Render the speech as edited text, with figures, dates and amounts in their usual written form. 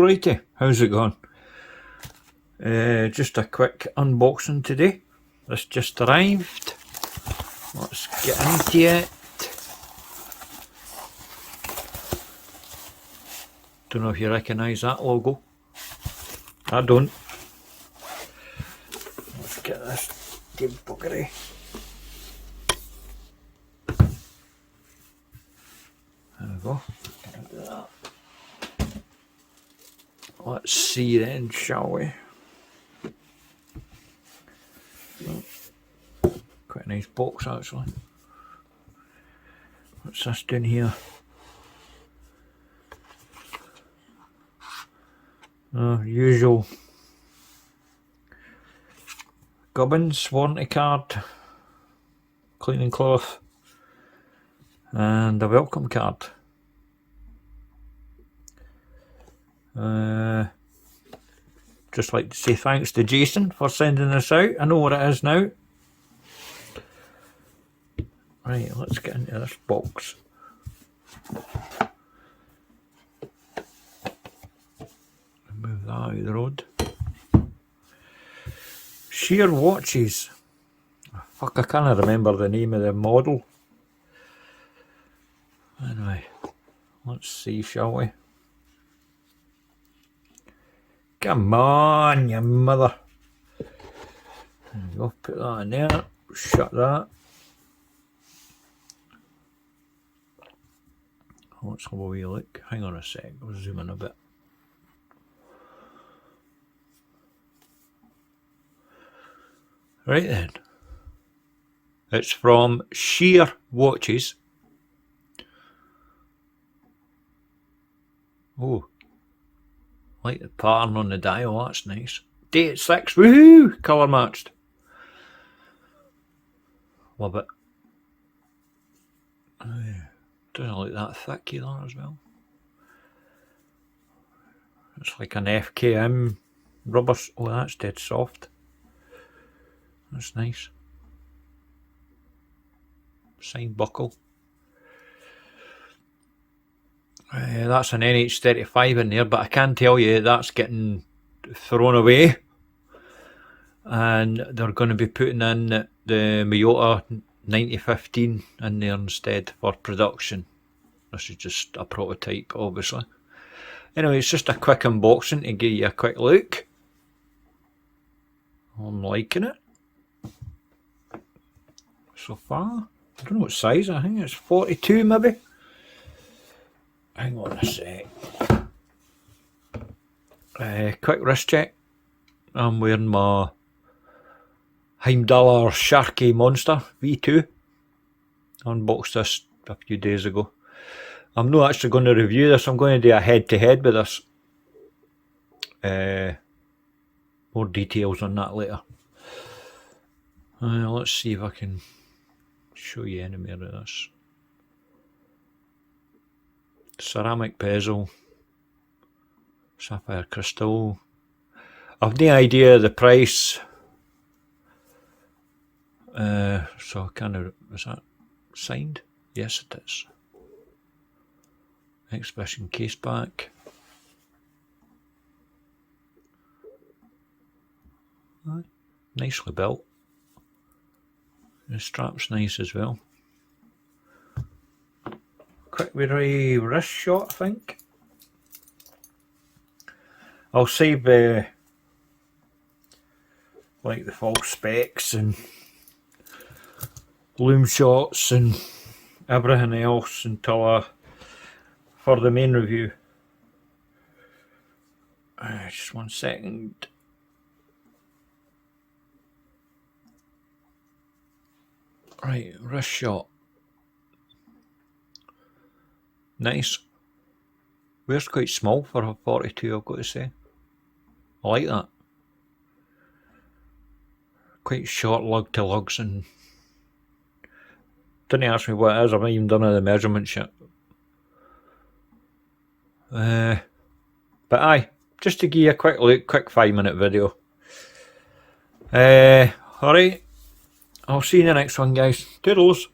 Alrighty, how's it going? Just a quick unboxing today. This just arrived. Let's get into it. Don't know if you recognise that logo. I don't. Let's get this dead buggery. There we go. Let's see then, shall we? Quite a nice box actually. What's this down here? Usual gubbins, warranty card, cleaning cloth, and a welcome card. Just like to say thanks to Jason for sending this out. I know what it is now. Right, let's get into this box. Move that out of the road. Sheer watches. Fuck, I can't remember the name of the model. Anyway, let's see, shall we? Come on, you mother. There we go, put that in there, shut that. Let's have a wee look. Hang on a sec, I'll zoom in a bit. Right then. It's from Sheer Watches. Oh. Like the pattern on the dial, that's nice. Date 6, woohoo! Colour matched. Love it. Doesn't look that thick either as well. It's like an FKM rubber. Oh, that's dead soft. That's nice. Signed buckle. That's an NH35 in there, but I can tell you that's getting thrown away, and they're going to be putting in the Miyota 9015 in there instead for production. This is just a prototype, obviously. Anyway, it's just a quick unboxing to give you a quick look. I'm liking it so far. I don't know what size, I think it's 42 maybe. Hang on a sec. Quick wrist check. I'm wearing my Heimdallr Sharky Monster V2. I unboxed this a few days ago. I'm not actually going to review this, I'm going to do a head-to-head with this. More details on that later. Let's see if I can show you any more of this. Ceramic bezel, sapphire crystal. I've no idea the price. So kind of, is that signed? Yes, it is. Exhibition case back. Nicely built. The strap's nice as well. Quick wee wrist shot, I think. I'll save like the false specs and loom shots and everything else until for the main review. Just 1 second. Right, wrist shot. Nice. Wears quite small for a 42, I've got to say. I like that. Quite short lug to lugs, and didn't ask me what it is, I've not even done the measurements yet. But aye, just to give you a quick look, quick 5-minute video. Alright, I'll see you in the next one, guys. Toodles.